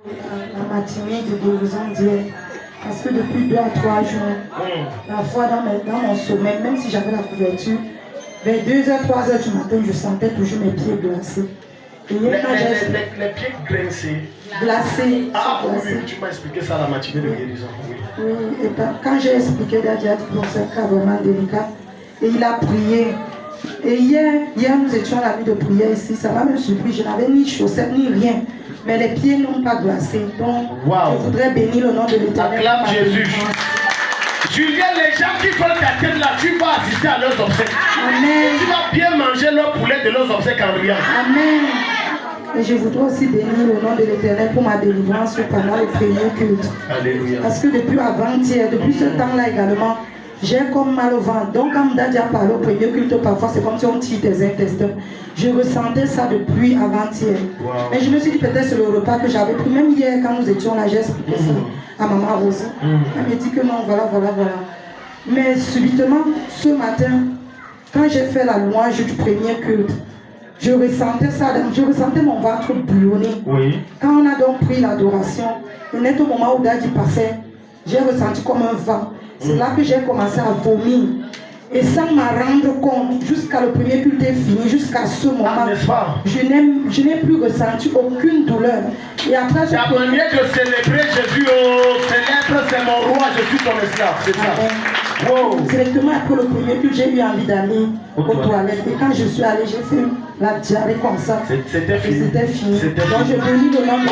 La matinée de guérison d'hier. Parce que depuis 2 à 3 jours, la fois dans mon sommeil, même si j'avais la couverture, vers 2h, 3h du matin, je sentais toujours mes pieds glacés. Et les pieds glacés. Glacés. Ah oui, tu m'as expliqué ça la matinée de guérison. Oui, et quand j'ai expliqué, Daddy a dit que c'est un cas vraiment délicat. Et il a prié. Et hier nous étions à la nuit de prière ici. Ça m'a même surpris. Je n'avais ni chaussettes ni rien. Mais les pieds n'ont pas glacé. Donc, je voudrais bénir le nom de l'Éternel. Acclame Jésus. Julien, les gens qui veulent ta tête là, tu vas assister à leurs obsèques. Amen. Tu vas bien manger leur poulet de leurs obsèques en riant. Amen. Et je voudrais aussi bénir le nom de l'Éternel pour ma délivrance pendant le premier culte. Alléluia. Parce que depuis avant-hier, depuis ce temps-là également, j'ai comme mal au ventre. Donc quand Daddy a parlé au premier culte, parfois c'est comme si on tire tes intestins. Je ressentais ça depuis avant-hier. Wow. Mais je me suis dit peut-être c'est le repas que j'avais pris. Même hier quand nous étions là, j'ai expliqué ça à maman Rosie. Elle me dit que non, voilà. Mais subitement, ce matin, quand j'ai fait la louange du premier culte, je ressentais ça, je ressentais mon ventre bouillonner. Oui. Quand on a donc pris l'adoration, et net au moment où Daddy passait, j'ai ressenti comme un vent. C'est là que j'ai commencé à vomir. Et sans m'en rendre compte, jusqu'à le premier culte est fini, jusqu'à ce moment, je n'ai plus ressenti aucune douleur. Et après, la manière de célébrer Jésus, célèbre, c'est mon roi, je suis ton esclave, c'est ça. Wow. Directement après le premier culte, j'ai eu envie d'aller aux toilettes. Et quand je suis allée, j'ai fait la diarrhée comme ça. C'était fini. Donc je bénis le nom de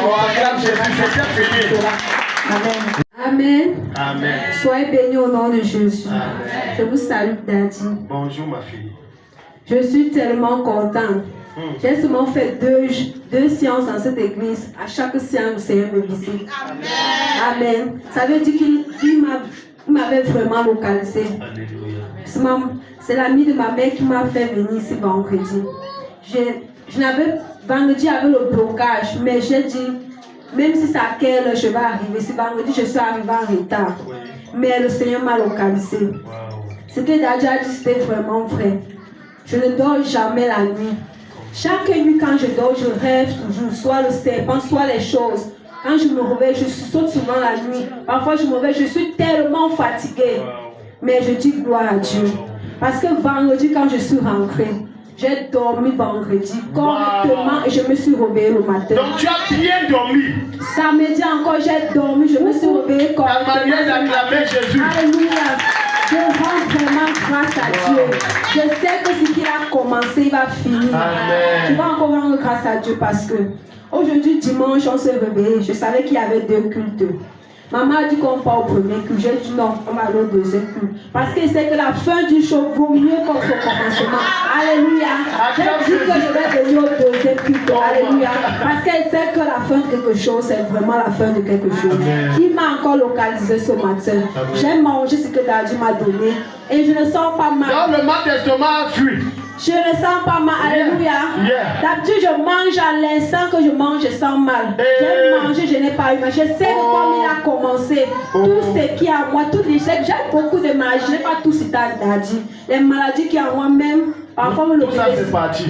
Jésus. Amen. Amen. Amen. Soyez bénis au nom de Jésus. Amen. Je vous salue, Daddy. Bonjour, ma fille. Je suis tellement contente. J'ai seulement fait deux séances dans cette église. À chaque séance, le Seigneur me visite. Amen. Ça veut dire qu'il m'avait vraiment localisé. Alléluia. C'est l'ami de ma mère qui m'a fait venir ici vendredi. Vendredi, j'avais le blocage, mais j'ai dit, même si c'est à quelle heure je vais arriver, si vendredi je suis arrivée en retard. Oui. Mais le Seigneur m'a localisé. Wow. Ce que Daddy a dit, c'était vraiment vrai. Je ne dors jamais la nuit. Chaque nuit, quand je dors, je rêve toujours, soit le serpent, soit les choses. Quand je me réveille, je saute souvent la nuit. Parfois, je me réveille, je suis tellement fatiguée. Wow. Mais je dis gloire à Dieu. Parce que vendredi, quand je suis rentrée, j'ai dormi vendredi correctement et je me suis réveillée le matin. Donc tu as bien dormi. Samedi encore, j'ai dormi, je me suis réveillée correctement. La manière d'acclamer Jésus. Alléluia. Je rends vraiment grâce à Dieu. Je sais que ce qu'il a commencé, il va finir. Amen. Je vais encore rendre grâce à Dieu parce que aujourd'hui, dimanche, on s'est réveillé. Je savais qu'il y avait 2 cultes. Maman a dit qu'on part au premier culte. J'ai dit non, on va aller au deuxième culte. Parce que c'est que la fin du show vaut mieux que son commencement. Alléluia. J'ai dit que je vais venir au deuxième culte. Alléluia. Parce qu'elle sait que la fin de quelque chose, c'est vraiment la fin de quelque chose. Il m'a encore localisé ce matin. J'ai mangé ce que Daddy m'a donné. Et je ne sens pas mal. Dans le mal d'estomac a fui. Je ne sens pas mal. Alléluia. D'habitude, je mange à l'instant que je mange, je sens mal. J'ai mangé, je n'ai pas eu mal. Je sais que comme il a commencé, tout ce qui est à moi, toutes les choses, j'ai beaucoup de maladies. Je n'ai pas tout cité à Daddy. Les maladies qui sont en moi-même, parfois le médecin va te passer.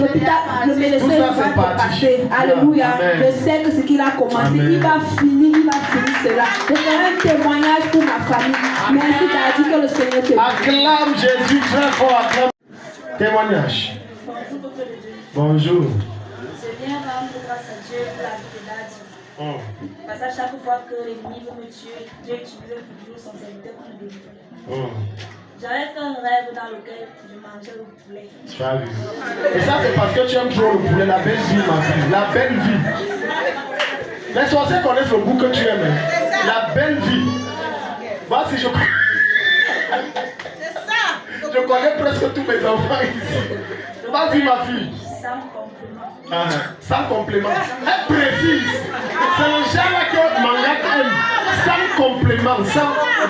Alléluia. Je sais que ce qu'il a commencé, il va finir cela. Je ferai un témoignage pour ma famille. Merci Daddy, que le Seigneur te bénisse. Acclame Jésus très fort. Acclame. Témoignage. Bonjour. Je viens rendre grâce à Dieu pour la vie de Daddy. Parce qu'à chaque fois que l'ennemi veut me tuer, Dieu utilise toujours son serviteur pour me délivrer. J'avais fait un rêve dans lequel je mangeais le poulet. Tu as vu. Et ça, c'est parce que tu aimes trop le poulet, la belle vie, ma fille. La belle vie. Les sorciers connaissent le goût que tu aimes. La belle vie. Voici, je connais presque tous mes enfants ici. Vas-y, ma fille. Sans complément. Sans complément. Elle précise. C'est le genre là que Mangak aime. Sans complément.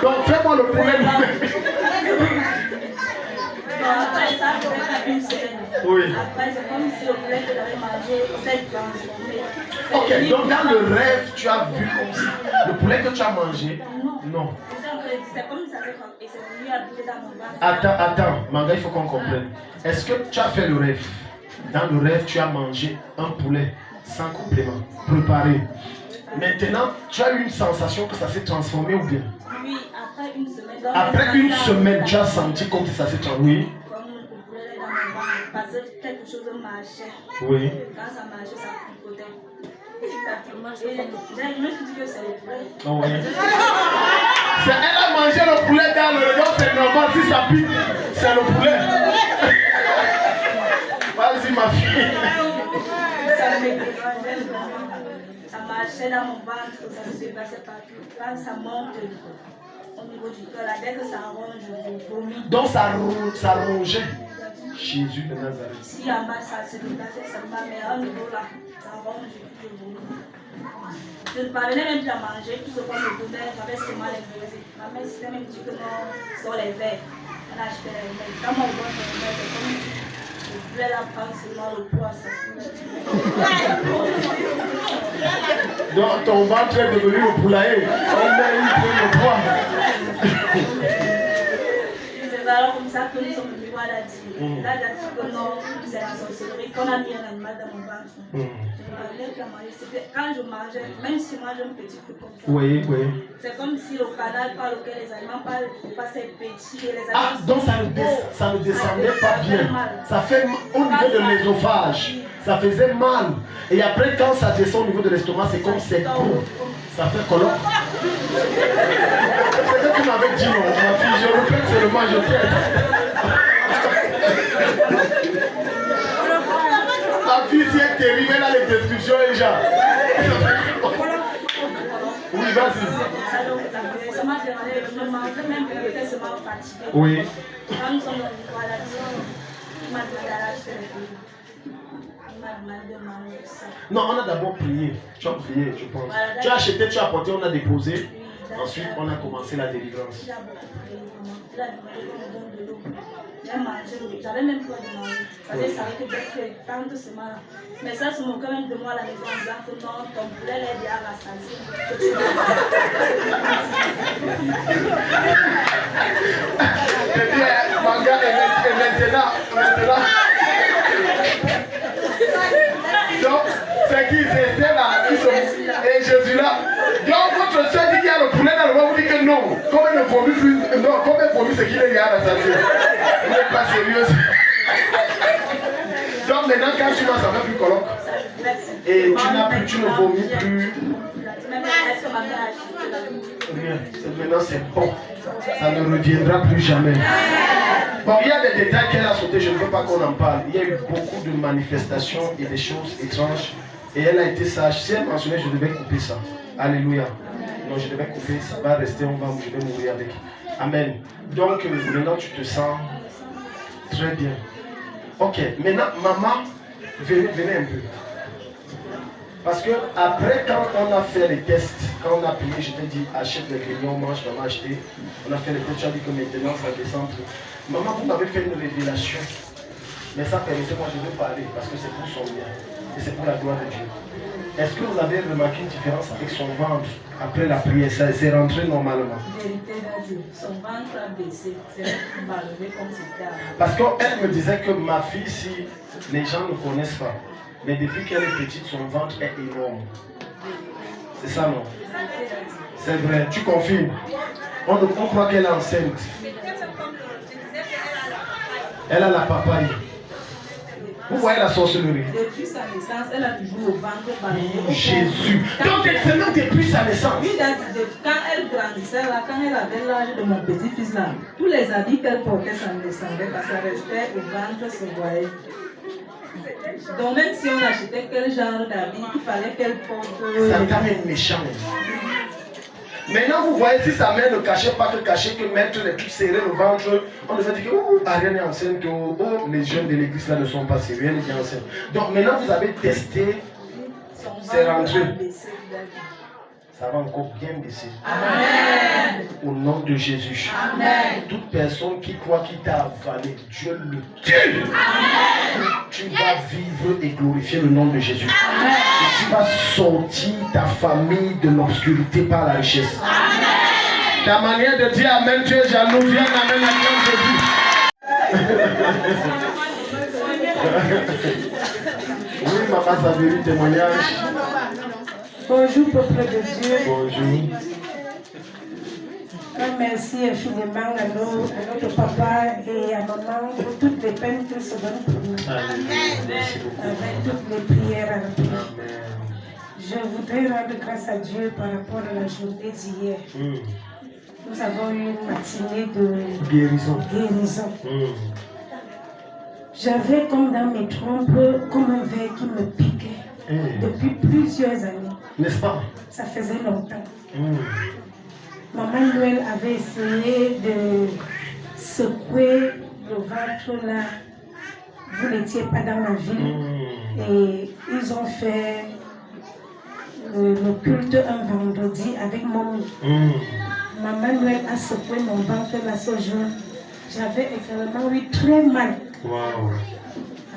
Donc, fais-moi le poulet. Après ça, je vais faire une semaine. Oui. Après, c'est comme si le poulet que j'avais mangé s'est transformé. Ok, donc dans le rêve, tu as vu comme si le poulet que tu as mangé. Non. C'est comme ça et c'est venu habiter dans mon ventre. Attends, Manga, il faut qu'on comprenne. Est-ce que tu as fait le rêve? Dans le rêve, tu as mangé un poulet sans complément, préparé. Maintenant, tu as eu une sensation que ça s'est transformé ou bien? Oui, après une semaine. Après une semaine, tu as senti comme si ça s'est transformé? Comme le poulet dans mon ventre, parce que quelque chose marchait. Oui. Quand ça marchait, ça picotait. Et je me suis dit que c'est le poulet. Oh oui. Elle a mangé le poulet dans le regard, c'est normal. Si ça pique, c'est le poulet. Vas-y, ma fille. Ça marchait dans mon ventre, ça se déplaçait partout. Quand ça monte au niveau du cœur, dès que ça ronge, je vomis. Donc ça rongeait. Jésus de Nazareth. Si en bas ça se déplaçait seulement, mais à un niveau là, ça ronge, je vomis. Je ne parvenais même plus à manger, tout ce qu'on me donnait, j'avais seulement les verres. Ma mère s'était même dit que non, sur les verres, on achetait les verres. Quand on voit les verres, c'est comme si je voulais la prendre seulement le poids. Donc ton ventre est devenu le poulailler. On met une poule de poids. C'est alors comme ça que nous sommes venus voir la dire. Là, j'ai dit que non, c'est la sorcellerie, qu'on a mis un animal dans mon ventre. Je ne parvenais plus à manger. Quand je mangeais, même si je mange un petit peu comme ça, oui. c'est comme si le canal par lequel les aliments passaient petit et les aliments. Ah, donc ça ne descendait pas bien. Ça fait au niveau de l'ésophage. Ça faisait mal. Et après, quand ça descend au niveau de l'estomac, c'est comme c'est bon. Ça fait colloque. C'est ce que tu m'avais dit, non, ma fille. Je répète seulement, je traite. La fille, si elle est terrible, elle a les descriptions déjà. Oui, vas-y. Ça m'a demandé, je me mangeais même que j'étais seulement fatiguée. Oui. Quand nous sommes dans une coalition, il m'a demandé à l'acheter les filles. Il m'a demandé de manger ça. Non, on a d'abord prié. Tu as prié, je pense. Voilà, tu as acheté, tu as apporté, on a déposé. Oui, Ensuite, on a commencé la délivrance. Il a beaucoup prié, vraiment. Il a demandé qu'on me donne de l'eau. J'ai mangé l'eau. J'avais même peur de manger. Parce que ça savait que dès que tant de semaines. Mais ça se moquait même de moi à la maison en disant que non, ton poulet est déjà rassasié. Et bien, mon gars, et maintenant. Donc, c'est qui c'était là, et Jésus là. Donc, votre soeur dit qu'il y a le poulet dans le ventre, vous dites que non. Comme elle ne vomit plus, non, comme elle vomit, c'est qu'il est déjà rassasié. Vous n'êtes pas sérieux. Donc, maintenant, quand tu vas, ça va plus colloque. Et tu ne vomis plus. Rien. Maintenant, c'est bon. Ça ne reviendra plus jamais. Bon, il y a des détails qu'elle a sauté, je ne veux pas qu'on en parle. Il y a eu beaucoup de manifestations et des choses étranges. Et elle a été sage. Si elle mentionnait, je devais couper ça. Alléluia. Non, je devais couper, ça va rester, je vais mourir avec. Amen. Donc, maintenant, tu te sens très bien. Ok, maintenant, maman, venez un peu. Parce que après, quand on a fait les tests, quand on a payé, je t'ai dit, achète les grillons, on mange, maman a acheté. On a fait les tests, tu as dit que maintenant, ça descend. Maman, vous m'avez fait une révélation. Mais ça, permettez-moi, je vais parler, parce que c'est pour son bien. Et c'est pour la gloire de Dieu. Est-ce que vous avez remarqué une différence avec son ventre après la prière? Ça s'est rentré normalement. Son ventre a baissé, c'est malheureux comme c'était avant. Parce qu'elle me disait que ma fille, si les gens ne connaissent pas, mais depuis qu'elle est petite, son ventre est énorme. C'est ça, non? C'est vrai, tu confirmes. On croit qu'elle est enceinte. Elle a la papaye. Vous voyez la sorcellerie? Depuis sa naissance, elle a toujours le ventre ballonné. Jésus. Donc, c'est même depuis sa naissance. Oui, quand elle grandissait, là, quand elle avait l'âge de mon petit-fils, là, tous les habits qu'elle portait, ça me descendait parce qu'elle restait au ventre, se voyait. Donc, même si on achetait quel genre d'habits, il fallait qu'elle porte. Satan est méchant. Maintenant, vous voyez, si sa mère ne cachait pas que cacher, que mettre les trucs serrés le ventre, on devait dire que Ariane est enceinte, les jeunes de l'église là ne sont pas sérieux, elle est bien enceinte. Donc maintenant, vous avez testé, c'est rentré. Ça va encore bien baisser. Amen. Au nom de Jésus. Amen. Toute personne qui croit qu'il t'a avalé, Dieu le tue. Amen. Tu vas vivre et glorifier le nom de Jésus. Amen. Et tu vas sortir ta famille de l'obscurité par la richesse. Amen. Ta manière de dire Amen, tu es jaloux, viens Amen à Jésus. Oui, maman, ça veut dire témoignage. Bonjour, peuple de Dieu. Bonjour. Merci infiniment à notre papa et à maman pour toutes les peines qu'ils se donnent pour nous. Avec toutes les prières à la Je voudrais rendre grâce à Dieu par rapport à la journée d'hier. Nous avons eu une matinée de guérison. J'avais comme dans mes trompes, comme un ver qui me piquait depuis plusieurs années. N'est-ce pas? Ça faisait longtemps. Maman Noël avait essayé de secouer le ventre là. Vous n'étiez pas dans la ville. Et ils ont fait le culte un vendredi avec mommy. Maman Noël a secoué mon ventre là ce jour. J'avais également eu très mal.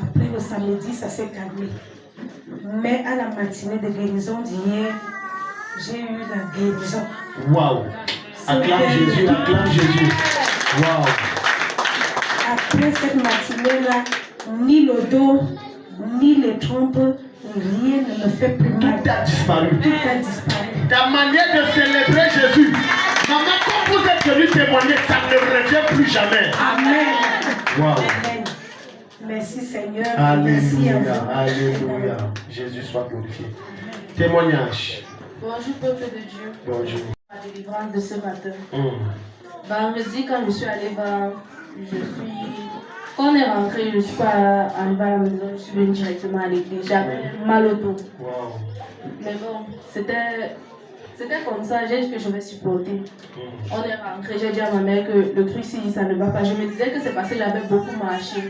Après le samedi, ça s'est calmé. Mais à la matinée de guérison d'hier, j'ai eu la guérison. Waouh! Acclame Jésus, acclame Jésus. Waouh! Après cette matinée-là, ni le dos, ni les trompes, rien ne me fait plus mal. Tout a disparu. Tout a disparu. Ta manière de célébrer Jésus, maman, quand vous êtes venu témoigner, ça ne revient plus jamais. Amen. Wow. Amen. Merci Seigneur. Alléluia. Merci à vous. Alléluia. Jésus soit glorifié. Témoignage. Bonjour peuple de Dieu. Bonjour. La délivrance de ce matin. Vendredi, quand je suis allée voir, quand on est rentré, je ne suis pas arrivée à la maison, je suis venue directement à l'église. J'avais mal au dos. Mais bon, c'était comme ça, j'ai dit que je vais supporter. On est rentré, j'ai dit à ma mère que le crucifix, ça ne va pas. Je me disais que c'est parce que j'avais beaucoup marché.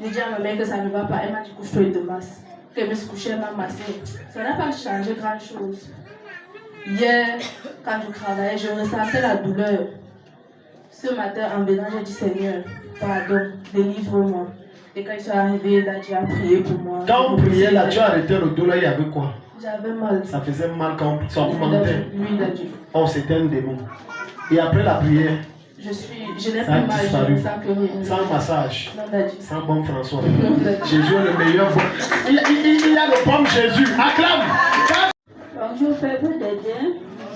J'ai dit à ma mère que ça ne va pas. Elle m'a dit couche-toi et te masse. Qu'elle me se couchait, elle m'a massé. Ça n'a pas changé grand chose. Hier, quand je travaillais, je ressentais la douleur. Ce matin, en venant, j'ai dit Seigneur, pardon, délivre-moi. Et quand je suis arrivée, là, tu as prié pour moi. Quand on priait là, tu as arrêté le dos là, il y avait quoi? J'avais mal. Ça faisait mal quand on augmentait. Oui, là, Dieu. Oh, c'était un démon. Et après la prière, je n'ai plus mal, je ne sens que rien. Sans massage, Non, Daddy. sans bon François. Jésus est le meilleur. Il y a le bon Jésus. Acclame. Bonjour peuple de Dieu.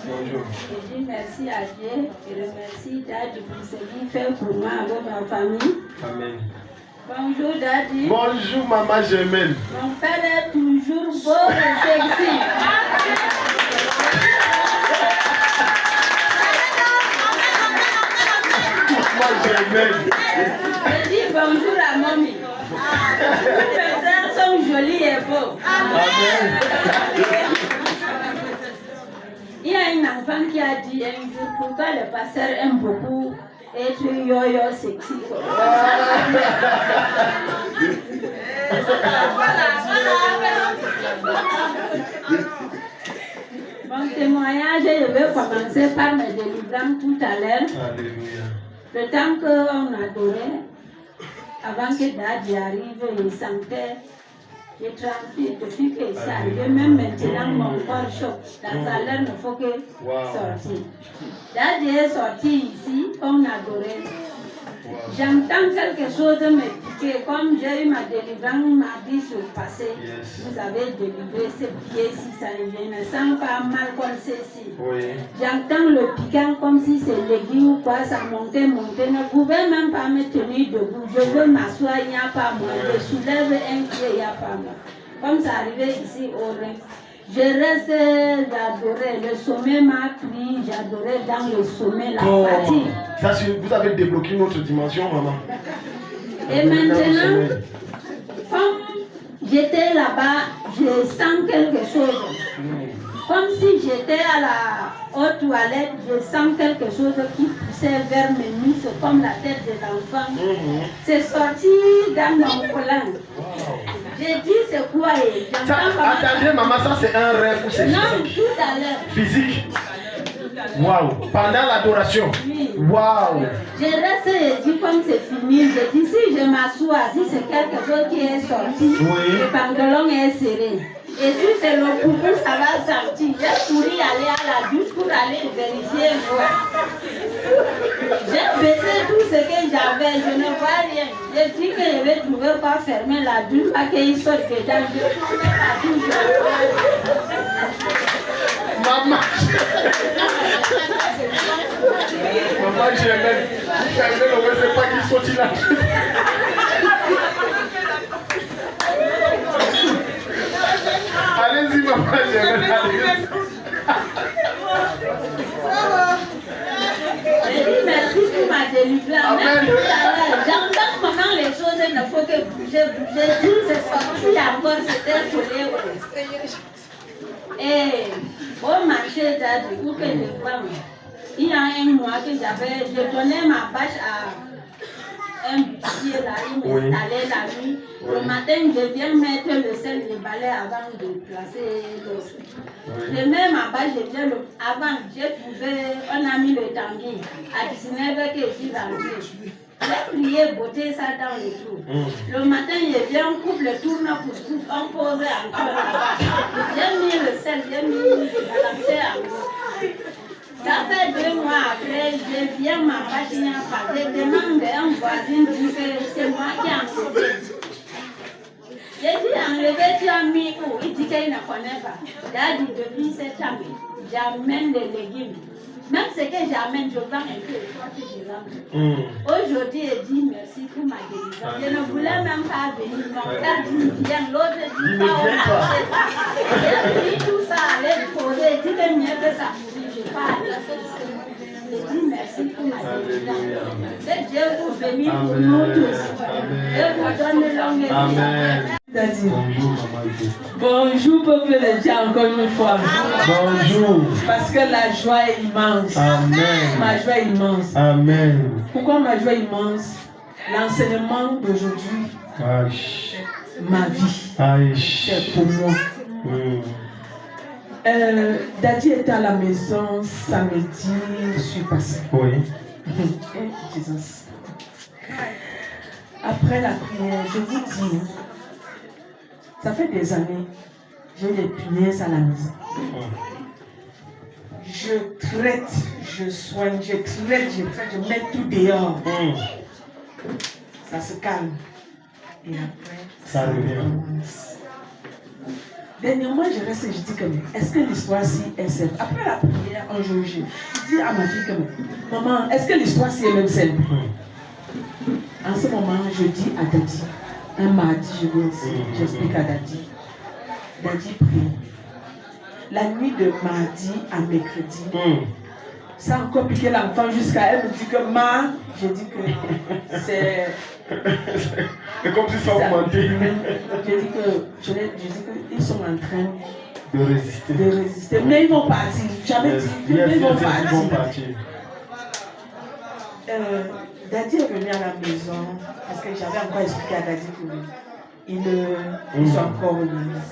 Bonjour. Je dis merci à Dieu et remercie Daddy pour ce qu'il fait pour moi avec ma famille. Amen. Bonjour Daddy. Bonjour maman Germaine. Mon père est toujours beau et sexy. Maman Germaine. Je dis bonjour à mamie. Les frères sont jolis et beaux. Amen. Il y a une enfant qui a dit un jour pourquoi le pasteur aime beaucoup être yo-yo sexy. Mon témoignage, je vais commencer par mes délivrances tout à l'heure. Alléluia. Le temps qu'on adorait, avant que Daddy arrive, il sentait. J'ai tranquille depuis que ça arrive. Même maintenant, mon corps choque. La salaire ne faut que sortir. Daddy est sorti ici, on adorait. J'entends quelque chose me piquer. Comme j'ai eu ma délivrance mardi sur le passé, vous avez délivré ces pieds-ci, ça je ne sens pas mal comme ceci. J'entends le piquant comme si c'est l'aiguille ou quoi, ça montait. Ne pouvez même pas me tenir debout. Je veux m'asseoir, il n'y a pas moi. Je soulève un pied, il n'y a pas moi. Comme ça arrivait ici au Rhin. Je reste, j'adorais. Le sommet m'a pris, j'adorais dans le sommet la fatigue. Ça, vous avez débloqué une autre dimension, maman. Et maintenant, comme j'étais là-bas, je sens quelque chose. Comme si j'étais à la haute toilette, je sens quelque chose qui poussait vers mes muscles, comme la tête de l'enfant. C'est sorti dans mon collant. J'ai dit c'est quoi? Attendez, maman, ça c'est un rêve ou c'est non, tout à l'heure. Physique. Waouh. Pendant l'adoration. Oui. Waouh. Je reste et dis comme c'est fini. Je dis si je m'assois, si c'est quelque chose qui est sorti, le pantalon est serré. Et si c'est le poupou, ça va sortir. J'ai couru aller à la douche pour aller vérifier voir. J'ai baissé tout ce que j'avais, je ne vois rien. J'ai dit que je vais trouver pas fermer la douche, pas qu'il sorte dedans. Je tourne la douche. Maman, j'aimais. J'aimais, on ne sait pas qui sortit là. Allez-y, maman, j'aimais. J'ai dit merci pour ma délivrance. Même tout à l'heure, j'entends comment les choses ne faut que bouger. J'ai dit c'est sorti encore, c'était collé. Et au marché d'Adi, où que je vois, il y a un mois que j'ai donné ma bâche à un butier là, il m'installait la nuit. Le matin, je viens mettre le sel de balai avant de placer l'os. Je mets ma bâche, je viens avant, j'ai trouvé, on a mis le tanguy à 19h que je suis rentrée. J'ai prié, botter ça dans le trou. Le matin, je viens, on coupe le tourne pour on pose encore. J'ai mis le sel, j'ai mis le balancé encore. Ça fait 2 mois après, je viens, ma bâche n'a pas. Je demande à un voisin, dit que c'est moi qui ai enlevé. J'ai dit enlevé, tu as mis où? Il dit qu'il ne connaît pas. J'ai dit depuis cette année, j'amène les légumes. Même ce que j'amène, je vends un peu de fois que je rentre. Aujourd'hui, il dit merci pour ma délivrance. Je ne voulais même pas venir. Mon frère dit viens, l'autre dit pas au marché. J'ai pris tout ça, aller poser, il dit que mieux que ça pourrit, je pas aller. Je dis merci pour ma délivrance. Que Dieu vous bénisse pour nous tous. Et vous donne longue vie. Amen. Bonjour peuple de Dieu encore une fois. Bonjour. Parce que la joie est immense. Amen. Ma joie est immense. Amen. Pourquoi ma joie est immense? L'enseignement d'aujourd'hui, ma vie, c'est pour moi. Daddy était à la maison samedi, je suis passée. Oui. Jesus. Après la prière, je vous dis, ça fait des années, j'ai des punaises à la maison. Je traite, je soigne, je mets tout dehors. Ça se calme. Et après, ça revient. Dernièrement, je reste et je dis que est-ce que l'histoire-ci est simple? Après la prière, un jour, je dis à ma fille que maman, est-ce que l'histoire-ci est même simple? En ce moment, je dis à Daddy, un mardi, je vais aussi, j'explique à Daddy. Daddy prie. La nuit de mardi à mercredi, ça a encore piqué l'enfant jusqu'à elle me dit que je dis que c'est... C'est comme si ça augmentait. Je dis qu'ils sont en train de résister. Mais ils vont partir. J'avais dit qu'ils vont partir. Daddy est venu à la maison parce que j'avais encore expliqué à Daddy qu'ils sont encore venus.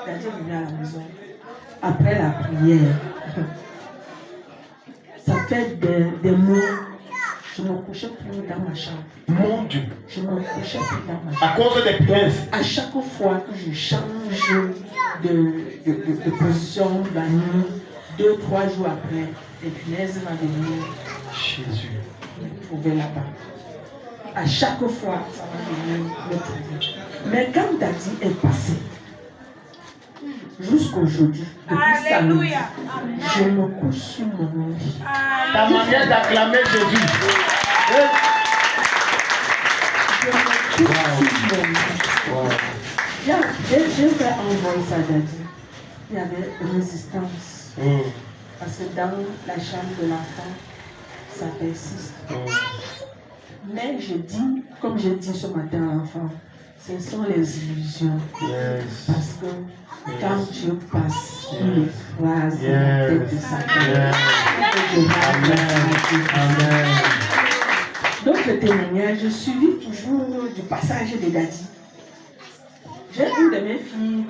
Daddy est venu à la maison. Après la prière, ça fait des mois, je ne me couchais plus dans ma chambre. Mon Dieu. Je ne me couchais plus dans ma chambre. À cause des punaises. À chaque fois que je change de position la nuit, 2-3 jours après, les punaises vont venir. Jésus. Me trouver là-bas. À chaque fois, ça va venir me trouver. Mais quand Daddy est passé, jusqu'aujourd'hui, depuis samedi, je me couche sur mon lit. Ta manière d'acclamer Jésus. Je me couche sur mon lit. J'ai fait un voice à Daddy. Il y avait résistance. Parce que dans la chambre de l'enfant, ça persiste. Mais je dis, comme j'ai dit ce matin à l'enfant, ce sont les illusions. Parce que quand Dieu passe, il écrase la tête de Satan. Amen. Donc le témoignage, je suivis toujours du passage de Daddy. J'ai une de mes filles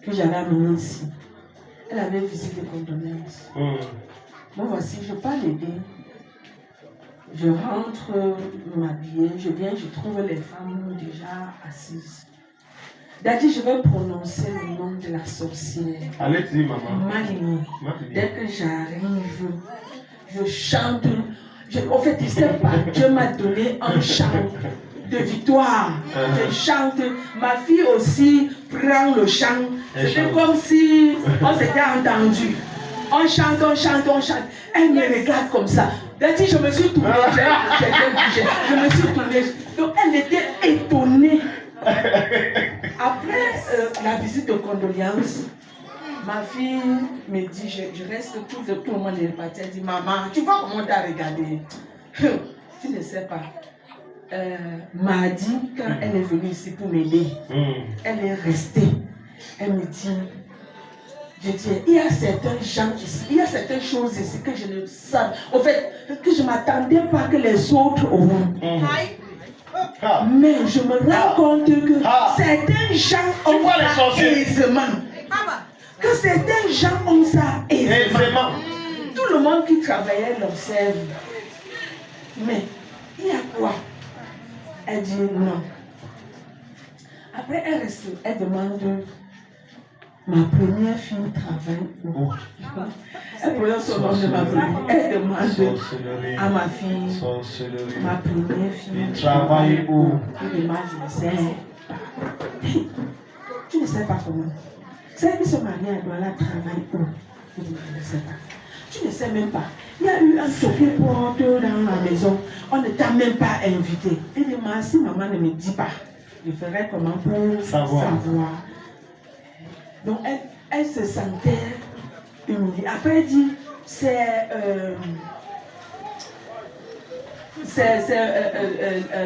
que j'avais amenée ici. Elle avait visité des condoléances. Bon, voici, je pars l'aider. Je rentre m'habiller, je viens, je trouve les femmes déjà assises. Daddy, je vais prononcer le nom de la sorcière. Allez-y, maman. Marie. Dès que j'arrive, je chante. En fait, il ne sait pas. Dieu m'a donné un chant de victoire. Je chante. Ma fille aussi prend le chant. C'était comme si on s'était entendu. On chante, on chante, on chante. Elle me regarde comme ça. Daddy, je me suis tournée. Je me suis tournée. Donc, elle était étonnée. Après la visite de condoléances, ma fille me dit, je reste tout le monde est parti. Elle dit, maman, tu vois comment tu as regardé? Tu ne sais pas. M'a dit, quand elle est venue ici pour m'aider, elle est restée. Elle me dit, je dis, il y a certains gens ici, il y a certaines choses ici que je ne savais. En fait, que je ne m'attendais pas que les autres auront. Mais je me rends compte que certains gens ont ça aisément. Que certains gens ont ça aisément. Tout le monde qui travaillait l'observe. Mais il y a quoi? Elle dit non. Après, elle demande, ma première fille travaille où? Elle prononce son nom de ma première. Elle demande à ma fille, ma première fille travaille où? Elle demande, je ne sais pas. Tu ne sais pas comment. Celle qui se marie à Douala travaille où? Je dis, je ne sais pas. Tu ne sais même pas. Il y a eu un toqué-porte dans la maison. On ne t'a même pas invité. Elle dit, si maman ne me dit pas, je ferai comment pour savoir. Donc elle se sentait humiliée. Après elle dit, c'est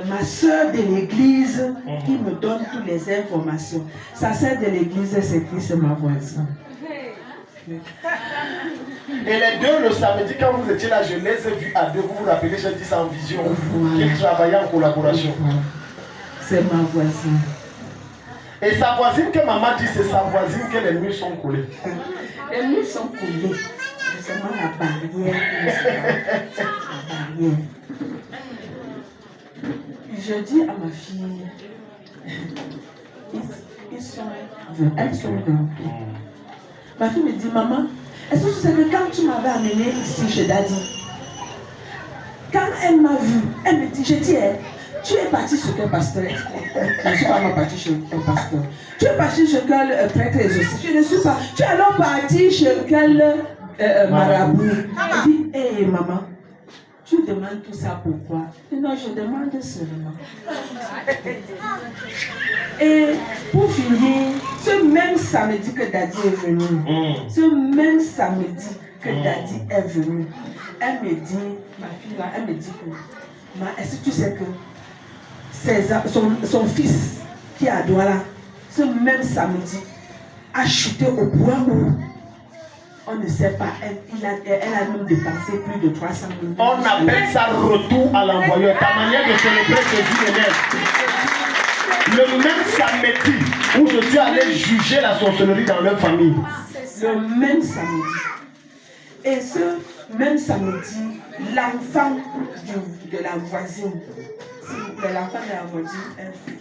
ma soeur de l'église qui me donne toutes les informations. Sa soeur de l'église, c'est ma voisine. Et les deux, le samedi, quand vous étiez là, je les ai vus à deux. Vous vous rappelez, j'ai dit ça en vision. Qu'ils travaillaient en collaboration. C'est ma voisine. Et sa voisine que maman dit, c'est sa voisine que les murs sont collés. Les murs sont collés. C'est seulement la barrière. La barrière. Je dis à ma fille, elles sont vendues. Ma fille me dit, maman, est-ce que tu sais que quand tu m'avais amené ici chez Daddy, quand elle m'a vu, elle me dit, je dis, tu es parti chez quel pasteur? Je ne suis pas parti chez un pasteur. Tu es parti chez quel prêtre exorciste? Je ne suis pas. Tu es alors parti chez quel marabout? Elle dit, hé maman, tu demandes tout ça pourquoi? Non, je demande seulement. Et pour finir, ce même samedi que Daddy est venu, ce même samedi que Daddy est venu, elle me dit, ma fille là, elle me dit que, est-ce que tu sais que son fils qui est à Douala, ce même samedi, a chuté au point où on ne sait pas, elle a même dépensé plus de 300 000. On appelle ça retour à l'envoyeur. Ta manière de célébrer Jésus de naître. Le même samedi où je suis allé juger la sorcellerie dans leur famille. Le même samedi. Et ce même samedi, l'enfant de la voisine, s'il vous plaît, l'enfant de la voisine est fou.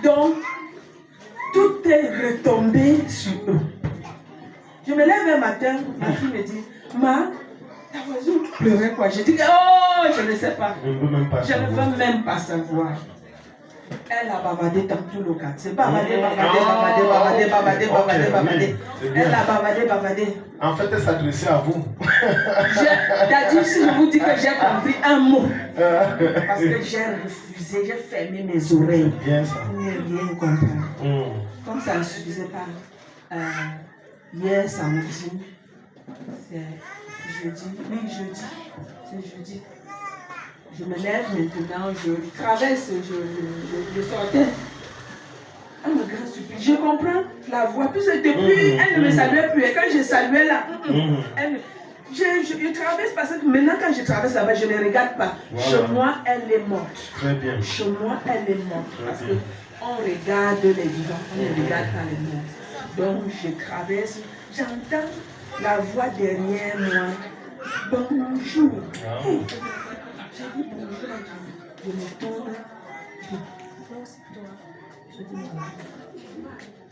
Donc, tout est retombé sur eux. Je me lève un matin, ma fille me dit, ta voisine pleurait quoi? Je dis, oh, je ne sais pas. Je ne veux même pas savoir. Elle a bavardé dans tout le quartier. Bavardé. Elle a bavardé. En fait, elle s'adressait à vous. Daddy, si je vous dis que j'ai compris un mot, parce que j'ai refusé, j'ai fermé mes oreilles. Bien ça. Pour ne rien comprendre. Comme ça ne suffisait pas. Hier samedi, c'est jeudi. Oui, jeudi. C'est jeudi. Je me lève maintenant, je traverse, je sortais. Elle me grand supplice. Je comprends la voix. Puis depuis, elle ne me saluait plus. Et quand je saluais là, je traverse parce que maintenant quand je traverse là-bas, je ne regarde pas. Voilà. Chez moi, elle est morte. Très bien. Chez moi, elle est morte. Parce qu'on regarde les vivants, on ne regarde pas les morts. Donc je traverse, j'entends la voix derrière moi. Bonjour. Hey. J'ai dit bonjour à Dieu. de me tourner.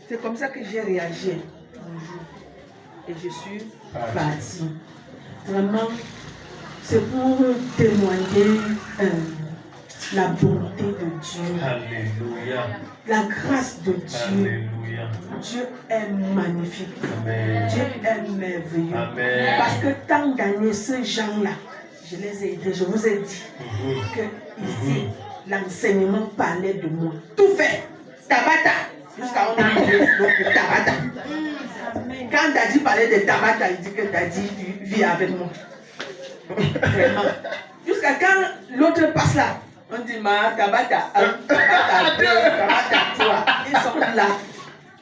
C'est comme ça que j'ai réagi un jour. Et je suis partie. Vraiment, c'est pour témoigner la bonté de Dieu. Alléluia. La grâce de Dieu. Alléluia. Dieu est magnifique. Amen. Dieu est merveilleux. Amen. Parce que tant d'années, ces gens-là, je les ai aidés. Je vous ai dit que ici, l'enseignement parlait de moi. Tout fait. Tabata. Jusqu'à on a donc Tabata. Quand Daddy parlait de Tabata, il dit que Daddy vit avec moi. Vraiment. Jusqu'à quand l'autre passe là, on dit ma Tabata 1, Tabata 2, Tabata 3. Ils sont là.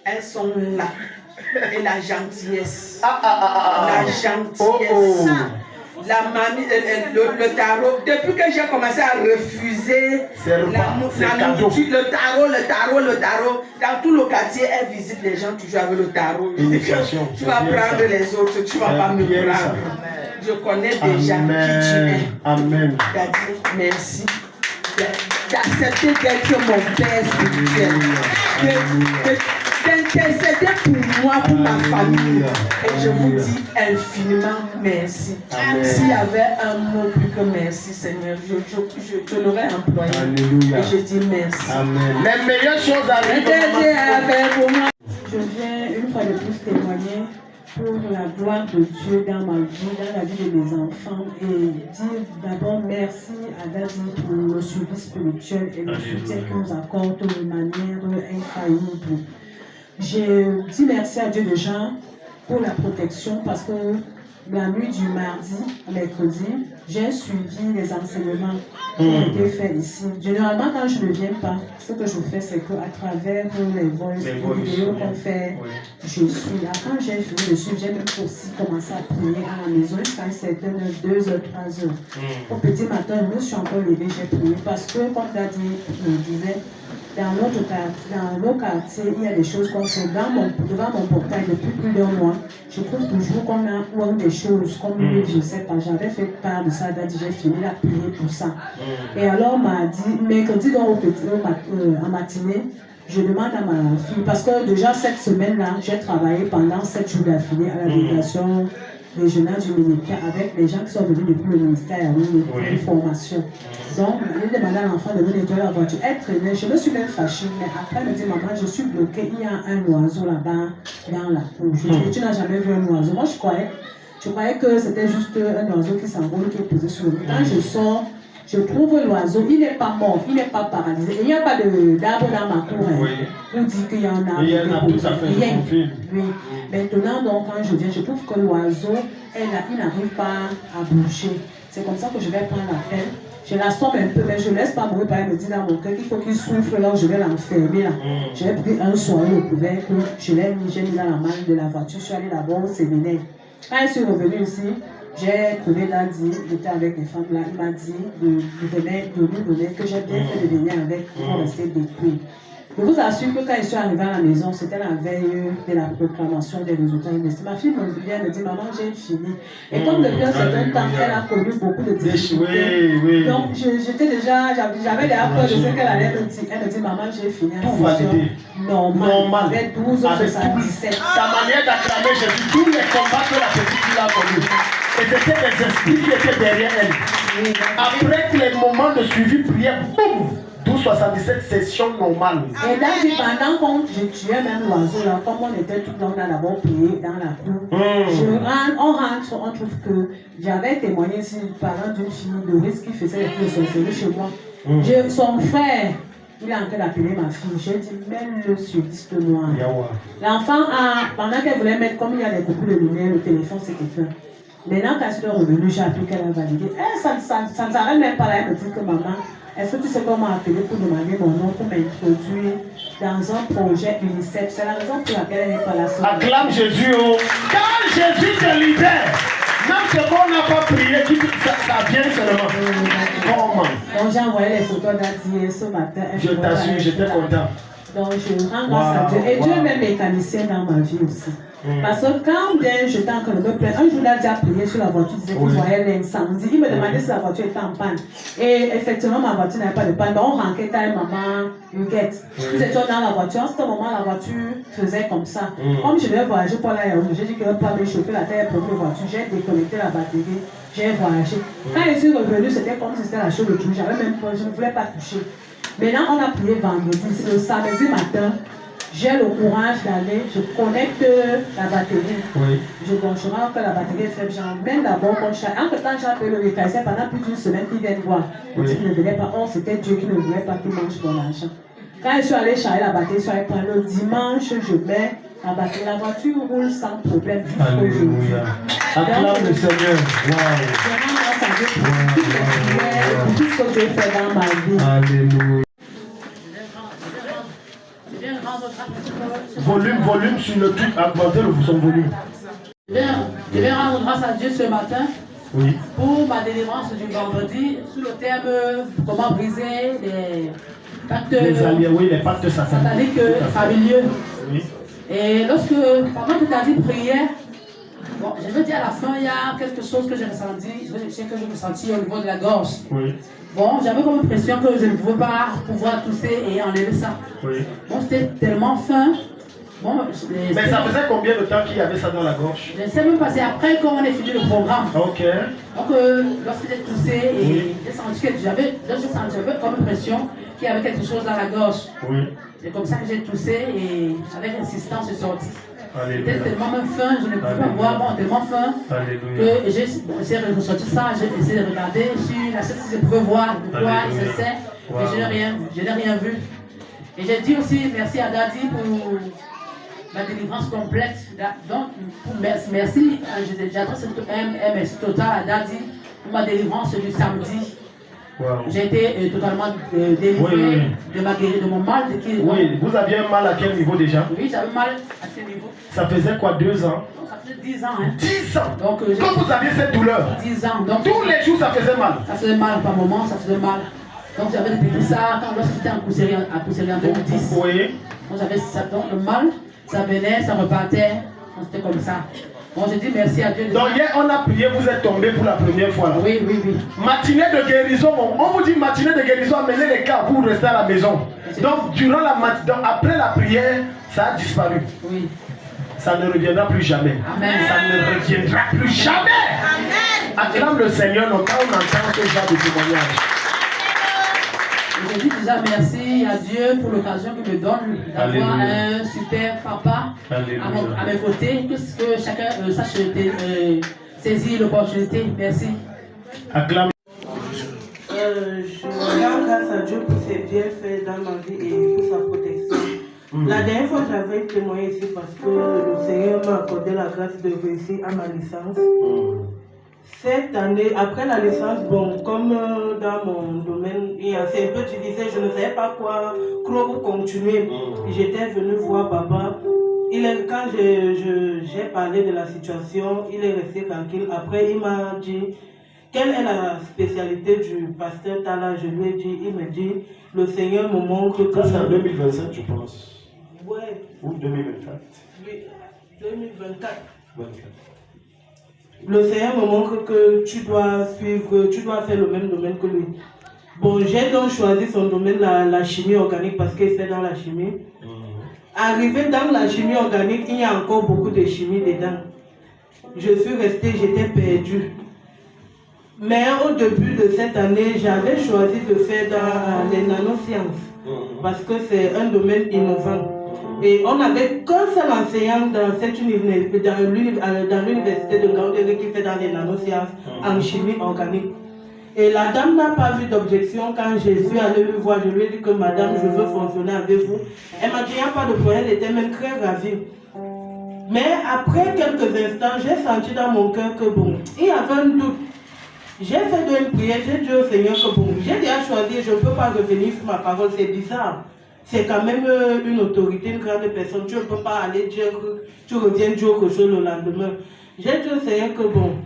Elles sont là. Et la gentillesse. La gentillesse. La mamie, le tarot. Depuis que j'ai commencé à refuser la nourriture, le tarot, dans tout le quartier, elle visite les gens toujours avec le tarot. Tu vas prendre les autres, tu ne vas pas me prendre. Je connais déjà qui tu es. Amen. Daddy, merci d'accepter d'être mon père spirituel. D'intercéder pour moi, pour ma famille. Et je vous dis infiniment merci. S'il y avait un mot plus que merci, Seigneur, je te l'aurais employé. Alléluia. Et je dis merci. Amen. Les meilleures choses arrivent. Je viens une fois de plus témoigner pour la gloire de Dieu dans ma vie, dans la vie de mes enfants, et dire d'abord merci à Daddy pour le suivi spirituel et le soutien qu'il nous accorde de manière infaillible. J'ai dit merci à Dieu déjà pour la protection parce que la nuit du mardi au mercredi, j'ai suivi les enseignements qui ont été faits ici. Généralement, quand je ne viens pas, ce que je fais, c'est qu'à travers les vidéos qu'on fait, je suis là. Quand j'ai fini de suivre, j'ai même aussi commencé à prier à la maison jusqu'à certaines 2h, 3h. Au petit matin, je me suis encore levée, j'ai prié parce que, comme Daddy me disait, dans nos quartiers, il y a des choses qu'on fait devant mon portail depuis plus d'un mois. Je trouve toujours qu'on a des choses comme je ne sais pas, j'avais fait part de ça, j'ai fini la prière pour ça. Et alors, on m'a dit, mercredi en matinée, je demande à ma fille, parce que déjà cette semaine-là, j'ai travaillé pendant 7 jours d'affilée à la délégation régionale du ministère avec les gens qui sont venus depuis le ministère, une formation. Donc, j'ai demandé à l'enfant de me nettoyer la voiture. Elle traînait, je me suis même fâchée, mais après elle me dit, maman, je suis bloquée, il y a un oiseau là-bas dans la cour. Je dis, tu n'as jamais vu un oiseau. Moi, je croyais que c'était juste un oiseau qui s'envole, qui est posé sur le mur. Quand je sors, je trouve l'oiseau, il n'est pas mort, il n'est pas paralysé. Et il n'y a pas d'arbre dans ma cour. Pour dire qu'il y a un arbre. Il y a un arbre, tout à fait, je confirme. Oui. Maintenant, donc, quand je viens, je trouve que l'oiseau, il n'arrive pas à bouger. C'est comme ça que je vais prendre la peine. Je l'assomme un peu, mais je ne laisse pas mourir. Elle me dit dans mon cœur qu'il faut qu'il souffle là où je vais l'enfermer. J'ai pris un soyeux au couvercle, je l'ai mis, j'ai mis dans la main de la voiture, je suis allée là-bas au séminaire. Quand je suis revenue ici, j'ai trouvé Daddy, j'étais avec les femmes là, il m'a dit de nous donner, que j'ai bien fait de venir avec pour rester depuis. Je vous assure que quand je suis arrivée à la maison, c'était la veille de la proclamation des résultats investisseurs. Ma fille vient me dire, maman, j'ai fini. Et comme depuis un certain temps, elle a connu beaucoup de difficultés. Donc, j'étais déjà, j'avais déjà peur de ce qu'elle allait me dire. Elle me dit, maman, j'ai fini. Tout validé. Normal. Avec 12 ans, 77. Sa manière d'acclamer Jésus, tous les combats que la petite fille a connus. Et c'était les esprits qui étaient derrière elle. Après les moments de suivi prière, boum! 12-77 sessions normales. Et là, pendant qu'on tuait même l'oiseau, là, comme on était tout le temps d'abord prié dans la cour, on rentre, on trouve que j'avais témoigné ici parlant d'une fille de risque qui faisait les sorcelleries chez moi. Son frère, il a en train d'appeler ma fille. J'ai dit, mets-le sur liste noire. L'enfant pendant qu'elle voulait mettre, comme il y a des coupures de lumière, le téléphone s'est éteint. Maintenant, quand je suis revenue, j'ai appris qu'elle a validé. Ça ne s'arrête même pas là, elle me dit que maman, est-ce que tu sais comment m'appeler pour demander mon nom, pour m'introduire dans un projet UNICEF? C'est la raison pour laquelle elle n'est pas là. Acclame Jésus. Quand Jésus te libère, même ce qu'on n'a pas prié, ça vient seulement. Comment? Donc j'ai envoyé les photos d'Adier ce matin. Je t'assure, j'étais content. Donc je rends grâce à Dieu. Et Dieu est même mécanicien dans ma vie aussi. Parce que quand j'étais en train de me plaindre, un jour il a déjà prié sur la voiture, il disait qu'il voyait l'incendie. Il me demandait si la voiture était en panne. Et effectivement, ma voiture n'avait pas de panne. Donc on rentrait quand maman Huguette. Nous étions dans la voiture. En ce moment, la voiture faisait comme ça. Comme je devais voyager pour la Yaoundé, j'ai dit que pas me chauffer la terre pour la voiture. J'ai déconnecté la batterie. J'ai voyagé. Quand je suis revenu, c'était comme si c'était la chose de tout. J'avais même pas, je ne voulais pas toucher. Maintenant, on a prié vendredi. C'est le samedi matin. J'ai le courage d'aller, je connecte la batterie. Oui. Je contrôle que la batterie est faible. J'emmène d'abord mon chat. Entre-temps, j'ai appelé le mécanicien pendant plus d'une semaine qu'il vient voir. Il dit qu'il ne venait pas. Oh, c'était Dieu qui ne voulait pas qu'il mange mon argent. Quand je suis allé charger la batterie, je suis allé prendre le dimanche, je mets la batterie. La voiture roule sans problème jusqu'au jour. Acclame le Seigneur. Vraiment, grâce à Dieu pour tout ce que Dieu fait dans ma vie. Alléluia. Volume sur le truc, augmentez son volume. Je vais rendre grâce à Dieu ce matin pour ma délivrance du vendredi sous le terme comment briser les pactes, les pactes sataniques familiaux. Oui. Et lorsque, pendant que tu as dit prière, bon, je veux dire à la fin, il y a quelque chose que j'ai ressenti, j'ai ressenti au niveau de la gorge. Oui. Bon, j'avais comme impression que je ne pouvais pas pouvoir tousser et enlever ça. Oui. Bon, c'était tellement fin. Bon, mais ça faisait combien de temps qu'il y avait ça dans la gorge? Je ne sais même pas, c'est après qu'on ait fini le programme. Ok. Donc, lorsque j'ai toussé, et j'ai senti que j'avais comme impression qu'il y avait quelque chose dans la gorge. Oui. C'est comme ça que j'ai toussé et avec insistance, j'ai sorti. C'était tellement même fin, je ne pouvais pas voir, bon, tellement fin, que j'ai essayé de ressortir ça, j'ai essayé de regarder sur la scène si je pouvais voir de quoi il se sert, mais je n'ai rien vu. Et j'ai dit aussi merci à Daddy pour ma délivrance complète. Donc, merci, j'adresse un merci total à Daddy pour ma délivrance du samedi. Wow. J'ai été totalement délivré de mon mal. Oui, vous aviez un mal à quel niveau déjà? Oui, j'avais mal à ce niveau. Ça faisait quoi, 2 ans? Non, ça faisait 10 ans. Hein. 10 ans? Donc, quand vous aviez cette douleur? 10 ans. Donc, tous les jours, ça faisait mal? Ça faisait mal par moment, ça faisait mal. Donc j'avais détecté ça lorsque j'étais en Cousserie en 2010. Oui. Donc j'avais ça, donc le mal, ça venait, ça repartait. C'était comme ça. Bon, j'ai dit merci à Dieu. Donc hier, on a prié, vous êtes tombé pour la première fois là. Oui. Matinée de guérison, on vous dit matinée de guérison, amenez les cas pour rester à la maison. Donc durant la matinée, après la prière, ça a disparu. Oui. Ça ne reviendra plus jamais. Amen. Ça ne reviendra plus jamais. Amen. Acclame le Seigneur, quand on entend ce genre de témoignage. Je dis déjà merci à Dieu pour l'occasion qu'il me donne d'avoir un super papa à mes côtés, que chacun sache saisir l'opportunité. Merci. Acclame. Je rends grâce à Dieu pour ses bienfaits dans ma vie et pour sa protection. La dernière fois, j'avais témoigné ici parce que le Seigneur m'a accordé la grâce de réussir à ma licence. Cette année, après la licence, bon, comme dans mon domaine, c'est un peu divisé, je ne savais pas quoi continuer. J'étais venue voir papa. Quand j'ai parlé de la situation, il est resté tranquille. Après, il m'a dit, quelle est la spécialité du pasteur Tala? Je lui ai dit, il me dit, le Seigneur me montre que... C'est en 2027, je pense. Ouais. Ou 2024. Oui, 2024. 24. Le Seigneur me montre que tu dois faire le même domaine que lui. Bon, j'ai donc choisi son domaine, la chimie organique, parce qu'il fait dans la chimie. Arrivé dans la chimie organique, il y a encore beaucoup de chimie dedans. Je suis restée, j'étais perdue. Mais au début de cette année, j'avais choisi de faire dans les nanosciences, parce que c'est un domaine innovant. Et on n'avait qu'un seul enseignant dans l'université de Gaoundéré qui fait dans les nanosciences en chimie organique. Et la dame n'a pas vu d'objection quand je suis allée lui voir. Je lui ai dit que madame, je veux fonctionner avec vous. Elle m'a dit, il n'y a pas de problème, elle était même très ravie. Mais après quelques instants, j'ai senti dans mon cœur que bon, il y avait un doute. J'ai fait une prière, j'ai dit au Seigneur que bon, j'ai déjà choisi, je ne peux pas revenir sur ma parole, c'est bizarre. C'est quand même une autorité, une grande personne. Tu ne peux pas aller dire que tu reviens dire autre chose le lendemain. J'ai dit au Seigneur que bon,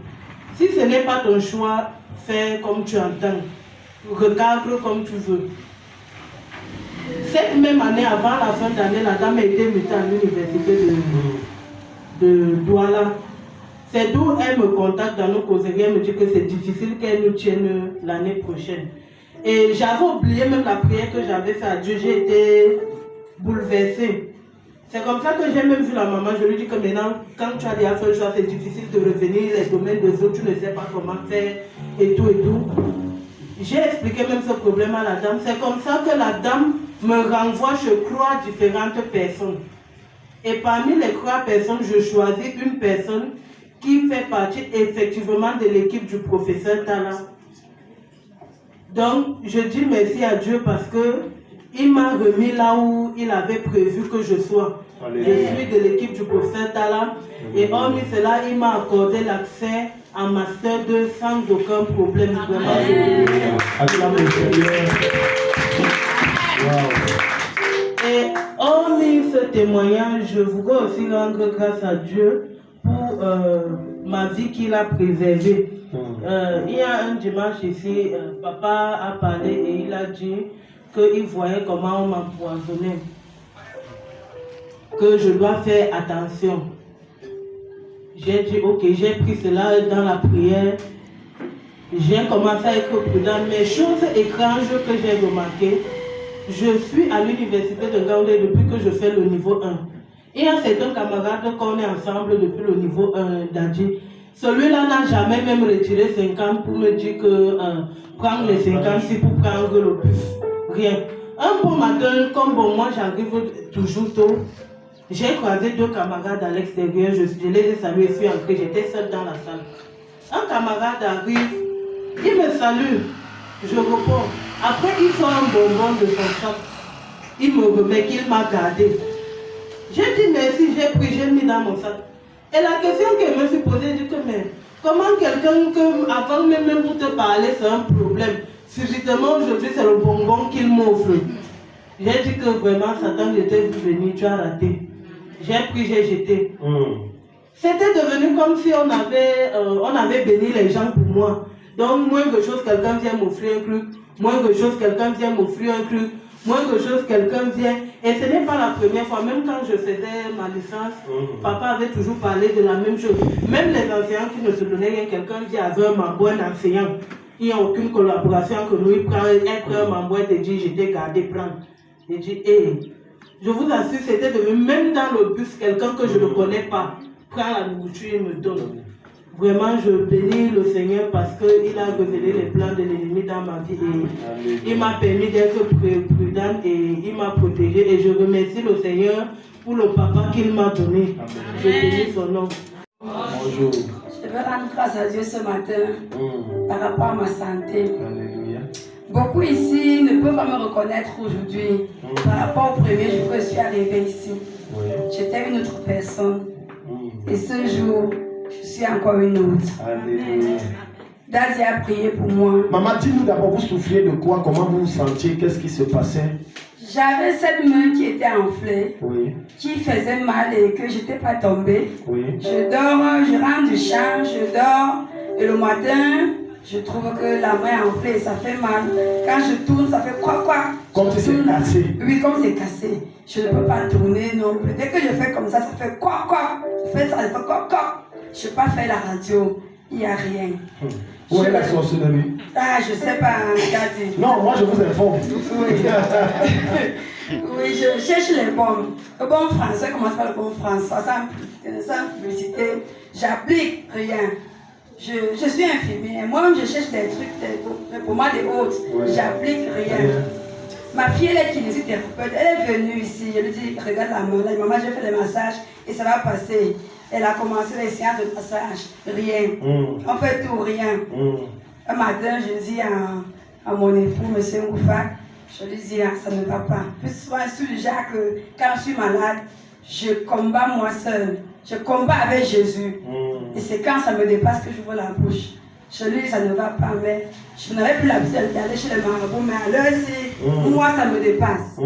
si ce n'est pas ton choix, fais comme tu entends. Regarde comme tu veux. Cette même année, avant la fin d'année, la dame a été mutée à l'université de Douala. C'est d'où elle me contacte dans nos causeries, elle me dit que c'est difficile qu'elle nous tienne l'année prochaine. Et j'avais oublié même la prière que j'avais faite à Dieu, j'ai été bouleversée. C'est comme ça que j'ai même vu la maman, je lui dis que maintenant, quand tu as déjà fait le choix, c'est difficile de revenir, les domaines des autres, tu ne sais pas comment faire, et tout et tout. J'ai expliqué même ce problème à la dame. C'est comme ça que la dame me renvoie, je crois, différentes personnes. Et parmi les 3 personnes, je choisis une personne qui fait partie effectivement de l'équipe du professeur Tala. Donc, je dis merci à Dieu parce que il m'a remis là où il avait prévu que je sois. Alléluia. Je suis de l'équipe du professeur Tala. Et hormis cela, il m'a accordé l'accès à Master 2 sans aucun problème. Et hormis ce témoignage, je voudrais aussi rendre grâce à Dieu pour ma vie qu'il a préservée. Il y a un dimanche ici, papa a parlé et il a dit qu'il voyait comment on m'empoisonnait, que je dois faire attention. J'ai dit ok, j'ai pris cela dans la prière, j'ai commencé à être prudent, mais chose étrange que j'ai remarqué, je suis à l'université de Gandé depuis que je fais le niveau 1. Il y a certains camarades qu'on est ensemble depuis le niveau 1 d'Adi. Celui-là n'a jamais même retiré 50 pour me dire que prendre les 56 pour prendre le bus. Rien. Un bon matin, comme bon, moi j'arrive toujours tôt, j'ai croisé 2 camarades à l'extérieur, je les ai salués, je suis entré, j'étais seule dans la salle. Un camarade arrive, il me salue, je réponds. Après, il sort un bonbon de son sac, il me remet qu'il m'a gardé. J'ai dit merci, j'ai pris, j'ai mis dans mon sac. Et la question que je me suis posée, je dis que mais comment quelqu'un que avant même pour te parler, c'est un problème. Subitement aujourd'hui, c'est le bonbon qu'il m'offre. J'ai dit que vraiment, Satan, j'étais venu, tu as raté. J'ai pris, j'ai jeté. C'était devenu comme si on avait béni les gens pour moi. Donc, moins de choses, quelqu'un vient m'offrir un truc. Moins de choses, quelqu'un vient m'offrir un truc. Moins de choses, quelqu'un vient. Et ce n'est pas la première fois. Même quand je faisais ma licence, papa avait toujours parlé de la même chose. Même les enseignants qui ne se donnaient rien, quelqu'un vient avec un membre, un enseignant. Il n'y a aucune collaboration que nous, il prend être un membre et dit, je t'ai gardé, prendre. J'ai dit, hé, je vous assure, c'était devenu, même dans le bus, quelqu'un que je ne connais pas, prend la nourriture et me donne. Vraiment, je bénis le Seigneur parce qu'il a révélé les plans de l'ennemi dans ma vie et il m'a permis d'être prudente et il m'a protégée. Et je remercie le Seigneur pour le papa qu'il m'a donné. Je bénis son nom. Bonjour. Je veux rendre grâce à Dieu ce matin par rapport à ma santé. Alléluia. Beaucoup ici ne peuvent pas me reconnaître aujourd'hui par rapport au premier jour que je suis arrivée ici. J'étais une autre personne. Et ce jour, je suis encore une autre. Alléluia. Dazi a prié pour moi. Maman, dis-nous d'abord, vous souffriez de quoi? Comment vous vous sentiez? Qu'est-ce qui se passait? J'avais cette main qui était enflée, qui faisait mal et que je n'étais pas tombée. Je dors, je rentre du champ, je dors et le matin, je trouve que la main est enflée et ça fait mal. Quand je tourne, ça fait quoi? Comme si c'est cassé. Oui, comme c'est cassé. Je ne peux pas tourner non plus. Dès que je fais comme ça fait quoi? Je fais ça, ça fait quoi? Je ne peux pas faire la radio. Il n'y a rien. Où est la sorcellerie? Ah, je ne sais pas, regardez. Non, moi je vous informe. Oui, je cherche les bons. Le bon français, commence par le bon français. Sans publicité, j'applique rien. Je suis infirmière. Moi-même, je cherche des trucs pour moi, des autres. J'applique rien. Ma fille, elle est kinésithérapeute. Elle est venue ici. Je lui dis, regarde la main. Maman, je fais les massages et ça va passer. Elle a commencé les séances de massage. Rien. On fait tout, rien. Un matin, je dis à mon époux, M. Ngoufa, je lui dis, ça ne va pas. Plus souvent, je suis le genre que quand je suis malade, je combats moi seul. Je combats avec Jésus. Et c'est quand ça me dépasse que j'ouvre la bouche. Je lui dis, ça ne va pas, mais je n'avais plus l'habitude d'aller chez les marabouts, mais à l'heure-ci, moi, ça me dépasse.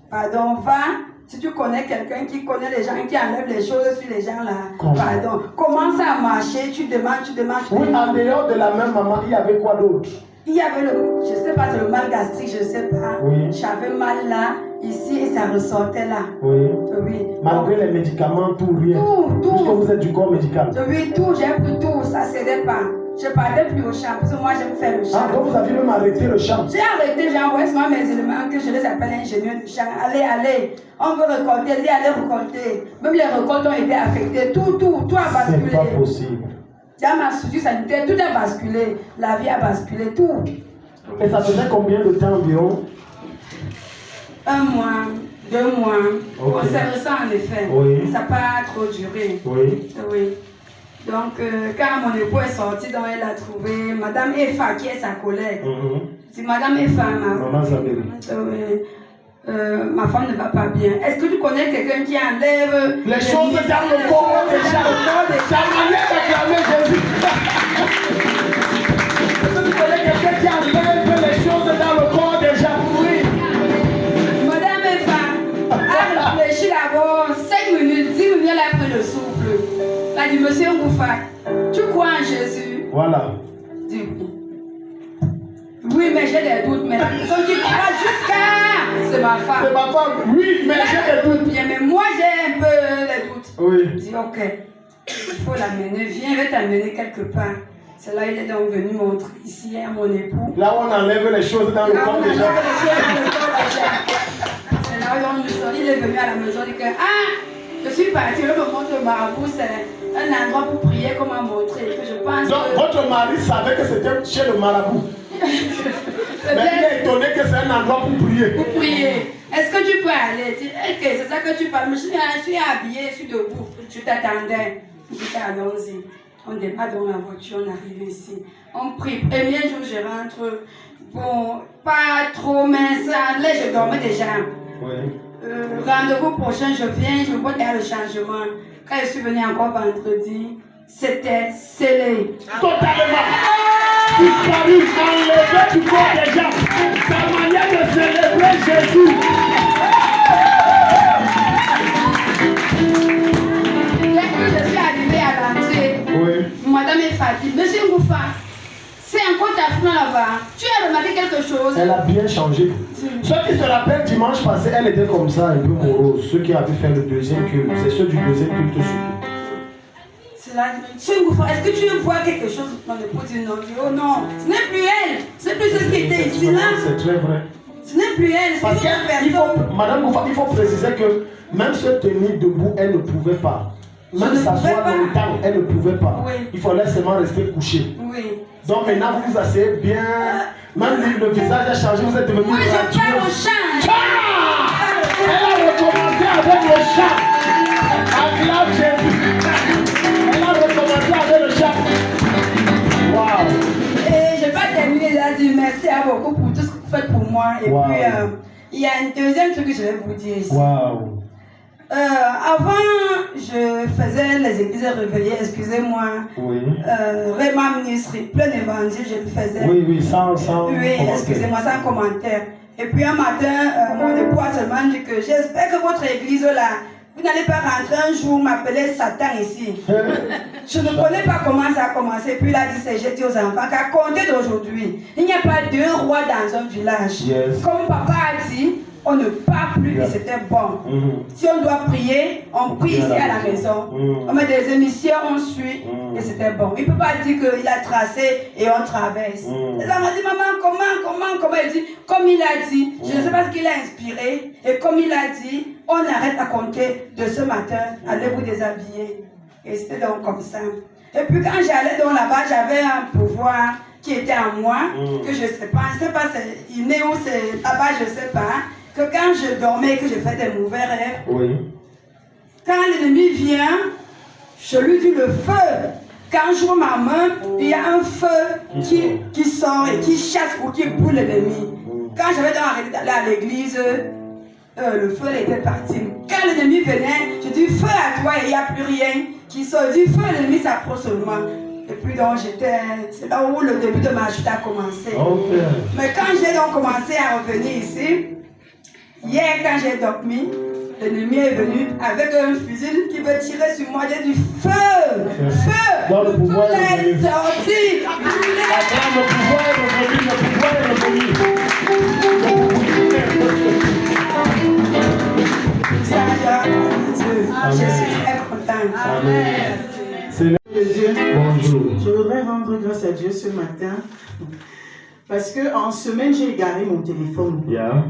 Pardon, va. Si tu connais quelqu'un qui connaît les gens, qui enlève les choses sur les gens là, pardon, commence à marcher, tu demandes. Oui, en dehors de la même maman, il y avait quoi d'autre? Il y avait je ne sais pas, c'est le mal gastrique, je ne sais pas. J'avais mal là, ici, et ça ressortait là. Oui. Oui. Malgré les médicaments, tout, rien. Tout. Puisque vous êtes du corps médical. Oui, tout, j'ai pris tout, ça ne cédait pas. Je ne partais plus au chant, parce que moi j'aime faire le chant. Ah, donc vous aviez même arrêté le chant? J'ai arrêté, j'ai envoyé souvent mes éléments que je les appelle ingénieurs de chant. Allez, on veut récolter, dis allez récolter. Même les récoltes ont été affectées, tout a basculé. C'est pas possible. Dans ma structure sanitaire, tout a basculé. La vie a basculé, tout. Et ça faisait combien de temps environ? 1 mois, 2 mois. Okay. On s'est ressent en effet. Oui. Ça n'a pas trop duré. Oui. Donc, quand mon époux est sorti, donc elle a trouvé Madame Efa, qui est sa collègue. C'est Madame Efa, ma femme ne va pas bien. Est-ce que tu connais quelqu'un qui enlève les choses dans le corps déjà? Ça manière d'acclamer Jésus. Est-ce que tu connais quelqu'un qui enlève les choses dans le corps déjà? Oui. Madame Efa a réfléchi d'abord 5 minutes, 10 minutes, elle a pris le souffle. Elle a dit, Monsieur Ngoufa, tu crois en Jésus? Voilà. Dis oui, mais j'ai des doutes. Mais la personne qui croit jusqu'à... C'est ma femme. C'est ma femme, oui, mais j'ai des doutes. Bien, mais moi j'ai un peu les doutes. Oui. Je dis, ok, il faut l'amener. Viens, je vais t'amener quelque part. C'est là il est donc venu montrer ici à mon époux. Là où on enlève les choses dans le corps déjà. C'est là où il est venu à la maison. Il dit que, je suis partie, je me montre le marabout, c'est un endroit pour prier, comme m'a montré. Que je pense donc, que... votre mari savait que c'était chez le marabout. Mais il est étonné que c'est un endroit pour prier. Pour prier. Est-ce que tu peux aller? Ok, c'est ça que tu parles. Je suis habillée, je suis debout. Je t'attendais. Je dis, allons-y. On démarre dans la voiture, on arrive ici. On prie. Premier jour, je rentre. Bon, pas trop, mais ça allait, je dormais déjà. Oui. Rendez-vous prochain, je viens, je vois qu'il y a le changement. Quand je suis venue encore vendredi, c'était scellé. Totalement. Disparu, enlevé du corps des gens. Sa manière de célébrer Jésus. Dès que je suis arrivée à l'entrée, Madame est fatiguée. Monsieur Ngoufa, c'est encore ta femme là-bas. Tu as remarqué quelque chose? Elle a bien changé. Ceux qui se rappellent dimanche passé, elle était comme ça, un peu morose. Ceux qui avaient fait le deuxième culte, c'est ceux du deuxième culte aussi. C'est là, Monsieur Ngoufa, est-ce que tu vois quelque chose? Mon époux dit non. Oh non, ce n'est plus elle. Ce n'est plus ce qui était ici là. C'est très vrai. Ce n'est plus elle. Parce que, Madame Ngoufa, il faut préciser que même se tenir debout, elle ne pouvait pas. Même s'asseoir longtemps, elle ne pouvait pas. Oui. Il fallait seulement rester couché. Oui. Donc maintenant, vous vous asseyez bien. Même le visage a changé, vous êtes devenu. Moi, je parle au chant. Elle a recommencé avec le chant. Acclame Jésus. Elle a recommencé avec le chant. Waouh. Et je vais pas terminer là, dire merci à beaucoup pour tout ce que vous faites pour moi. Et puis, il y a un deuxième truc que je vais vous dire ici. Waouh. Avant, je faisais les églises réveillées, excusez-moi. Oui. Vraiment ministre, plein d'évangiles, je le faisais. Oui, sans oui, excusez-moi, sans commentaire. Et puis un matin, mon époux a seulement dit que j'espère que votre église là, vous n'allez pas rentrer un jour m'appeler Satan ici. Je ne connais pas comment ça a commencé. Puis il a dit, j'ai dit aux enfants qu'à compter d'aujourd'hui, il n'y a pas deux rois dans un village. Yes. Comme papa a dit, on ne part plus et c'était bon. Si on doit prier, on prie ici à la maison. On met des émissions, on suit et c'était bon. Il ne peut pas dire qu'il a tracé et on traverse. Les enfants disent, maman, comment? Il dit, comme il a dit, je ne sais pas ce qu'il a inspiré. Et comme il a dit, on arrête à compter de ce matin, allez vous déshabiller. Et c'était donc comme ça. Et puis quand j'allais donc là-bas, j'avais un pouvoir qui était en moi, que je ne sais pas c'est inné ou c'est là-bas, je ne sais pas. Que quand je dormais, que je fais des mauvais rêves, quand l'ennemi vient, je lui dis le feu. Quand j'ouvre ma main, il y a un feu qui sort et qui chasse ou qui brûle l'ennemi. Quand j'avais arrêté d'aller à l'église, le feu était parti. Quand l'ennemi venait, je dis feu à toi et il n'y a plus rien qui sort. Je dis feu, l'ennemi s'approche seulement. Et puis donc c'est là où le début de ma chute a commencé. Mais quand j'ai donc commencé à revenir ici, hier, quand j'ai dormi, l'ennemi est venu avec un fusil qui veut tirer sur moi. J'ai dit feu! Feu! Dans le pouvoir est sorti! Le pouvoir est revenu, le pouvoir est revenu. Je suis très contente. Amen. Bonjour. Je voudrais rendre grâce à Dieu ce matin. Parce qu'en semaine, j'ai égaré mon téléphone.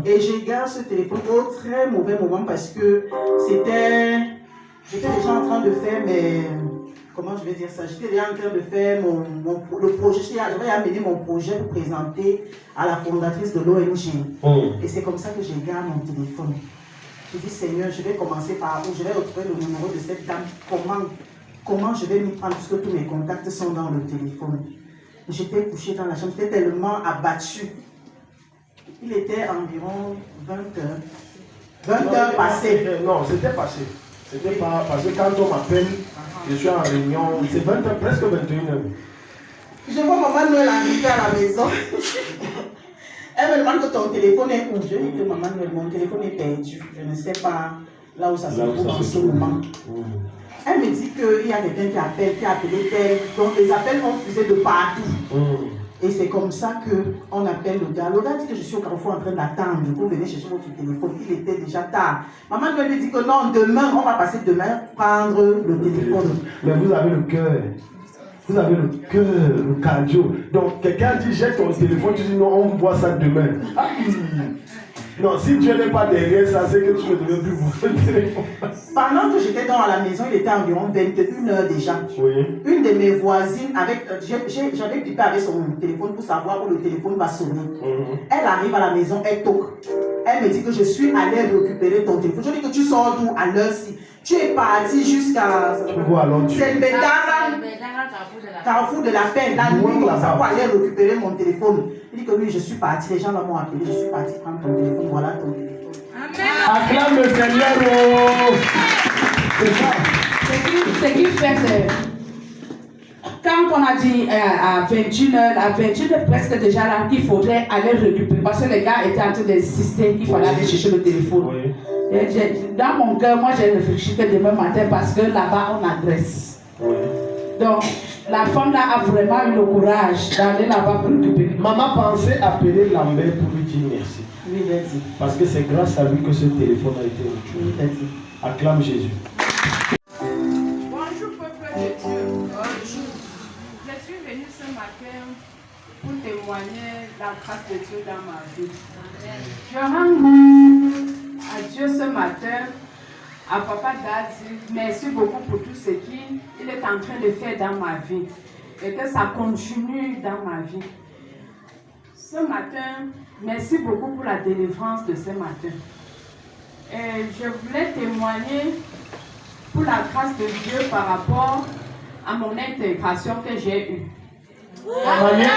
Et j'égare ce téléphone au très mauvais moment parce que j'étais déjà en train de faire comment je vais dire ça? J'étais déjà en train de faire le projet. J'avais amené mon projet pour présenter à la fondatrice de l'ONG. Et c'est comme ça que j'égare mon téléphone. Je dis, Seigneur, je vais commencer par où? Je vais retrouver le numéro de cette dame. Comment je vais m'y prendre? Parce que tous mes contacts sont dans le téléphone. J'étais couchée dans la chambre, j'étais tellement abattue. Il était environ 20 heures. 20 heures passées. Non, c'était passé. C'était pas parce que quand on m'appelle, je suis en réunion, c'est 20 heures, presque 21 heures. Je vois maman Noël arriver à la maison. Elle me demande que ton téléphone est où? Je dis que maman Noël, mon téléphone est perdu. Je ne sais pas là où ça se trouve en ce moment. Elle me dit qu'il y a quelqu'un qui a appelé tel. Donc les appels ont fusé de partout. Et c'est comme ça qu'on appelle le gars. Le gars dit que je suis au carrefour en train d'attendre. Vous venez chercher votre téléphone. Il était déjà tard. Maman lui dit que non, demain, on va passer demain prendre le téléphone. Mais vous avez le cœur. Vous avez le cœur, le cardio. Donc quelqu'un dit jette ton téléphone, tu dis non, on voit ça demain. Non, si Dieu n'est pas derrière ça, c'est que tu ne devais plus voir le téléphone. Pendant que j'étais dans la maison, il était environ 21 heures déjà. Oui. Une de mes voisines, j'avais pipé avec son téléphone pour savoir où le téléphone va sonner. Elle arrive à la maison, elle toque. Elle me dit que je suis allée récupérer ton téléphone. Je dis que tu sors d'où à l'heure-ci? Tu es parti jusqu'à Carrefour de la Paix, la nuit, comme ça, pour aller récupérer mon téléphone. Il dit que oui, je suis parti, les gens m'ont appelé, je suis parti prendre ton téléphone, voilà ton téléphone. Acclame le Seigneur. C'est ça. Ce qu'il fait, c'est quand on a dit à 21h, à 21h presque déjà là, qu'il faudrait aller récupérer, parce que les gars étaient en train d'insister qu'il fallait aller chercher le téléphone. Oui. Et dans mon cœur, moi j'ai réfléchi que demain matin, parce que là-bas on adresse. Oui. Donc, la femme là a vraiment eu le courage d'aller là-bas pour récupérer. Maman pensait appeler Lambert pour lui dire merci. Oui, il a dit. Parce que c'est grâce à lui que ce téléphone a été reçu. Oui, il a dit. Acclame Jésus. Bonjour peuple de Dieu. Bonjour. Je suis venue ce matin pour témoigner la grâce de Dieu dans ma vie. Je rends à Dieu ce matin, à Papa Daddy, merci beaucoup pour tout ce qu'il est en train de faire dans ma vie et que ça continue dans ma vie. Ce matin, merci beaucoup pour la délivrance de ce matin. Et je voulais témoigner pour la grâce de Dieu par rapport à mon intégration que j'ai eue. Amen.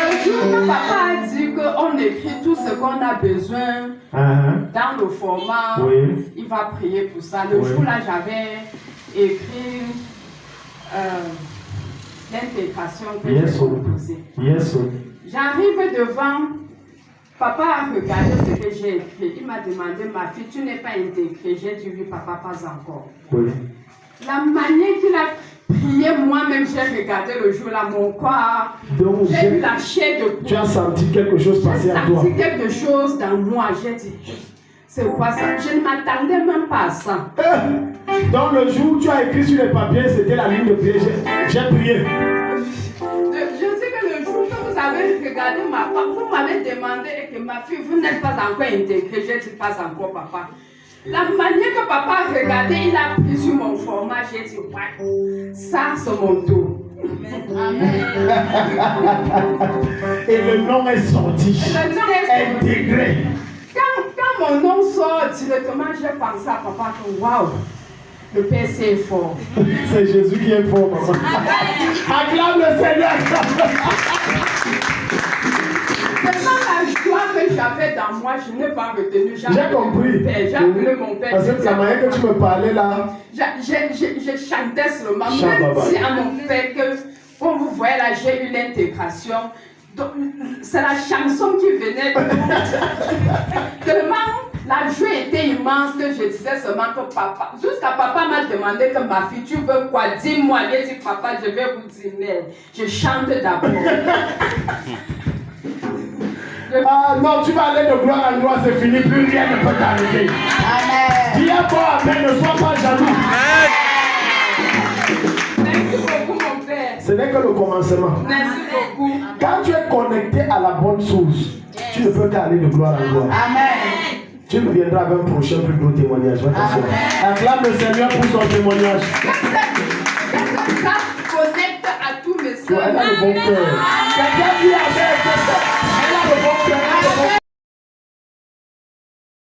Le jour où papa a dit qu'on écrit tout ce qu'on a besoin dans le format, il va prier pour ça. Le jour là, j'avais écrit l'intégration que j'ai proposée. J'arrive devant, papa a regardé ce que j'ai écrit. Il m'a demandé, ma fille, tu n'es pas intégrée. J'ai dit oui, papa, pas encore. La manière qu'il a prié, moi-même, j'ai regardé le jour là, mon corps. J'ai eu la chair de poule. Tu as senti quelque chose passer à toi. J'ai senti quelque chose dans moi. J'ai dit, c'est quoi ça? Je ne m'attendais même pas à ça. Dans le jour où tu as écrit sur les papiers, c'était la ligne de prière. J'ai prié. Je sais que le jour que vous avez regardé ma part, vous m'avez demandé que ma fille, vous n'êtes pas encore intégrée. J'ai dit, pas encore, papa. La manière que papa a regardé, il a pris sur mon format. J'ai dit, ouais, ça, c'est mon tour. Amen. Et le nom est sorti. Intégré. Quand mon nom sort directement, j'ai pensé à papa que waouh, le PC est fort. C'est Jésus qui est fort, maman. Acclame le Seigneur. Tellement la joie que j'avais dans moi, je n'ai pas retenu. J'ai compris. J'ai appelé mon père. Parce que la manière que tu me parlais là. Je chantais seulement. Même si à mon père que, comme vous voyez là, j'ai eu l'intégration. C'est la chanson qui venait. Tellement la joie était immense que je disais seulement que papa. Jusqu'à papa m'a demandé que ma fille, tu veux quoi? Dis-moi. J'ai dit, papa, je vais vous dire, mais je chante d'abord. Ah non, tu vas aller de gloire en gloire, c'est fini, plus rien ne peut t'arriver. Amen. Dis à toi, amen, ne sois pas jaloux. Merci beaucoup, mon père. Ce n'est que le commencement. Merci beaucoup. Quand tu es connecté à la bonne source, tu ne peux qu'aller de gloire en gloire. Amen. Tu reviendras avec un prochain plus gros témoignage. Acclame le Seigneur pour son témoignage. Ça connecte à tous mes soeurs. Tu as le bon cœur. Quelqu'un dit amen.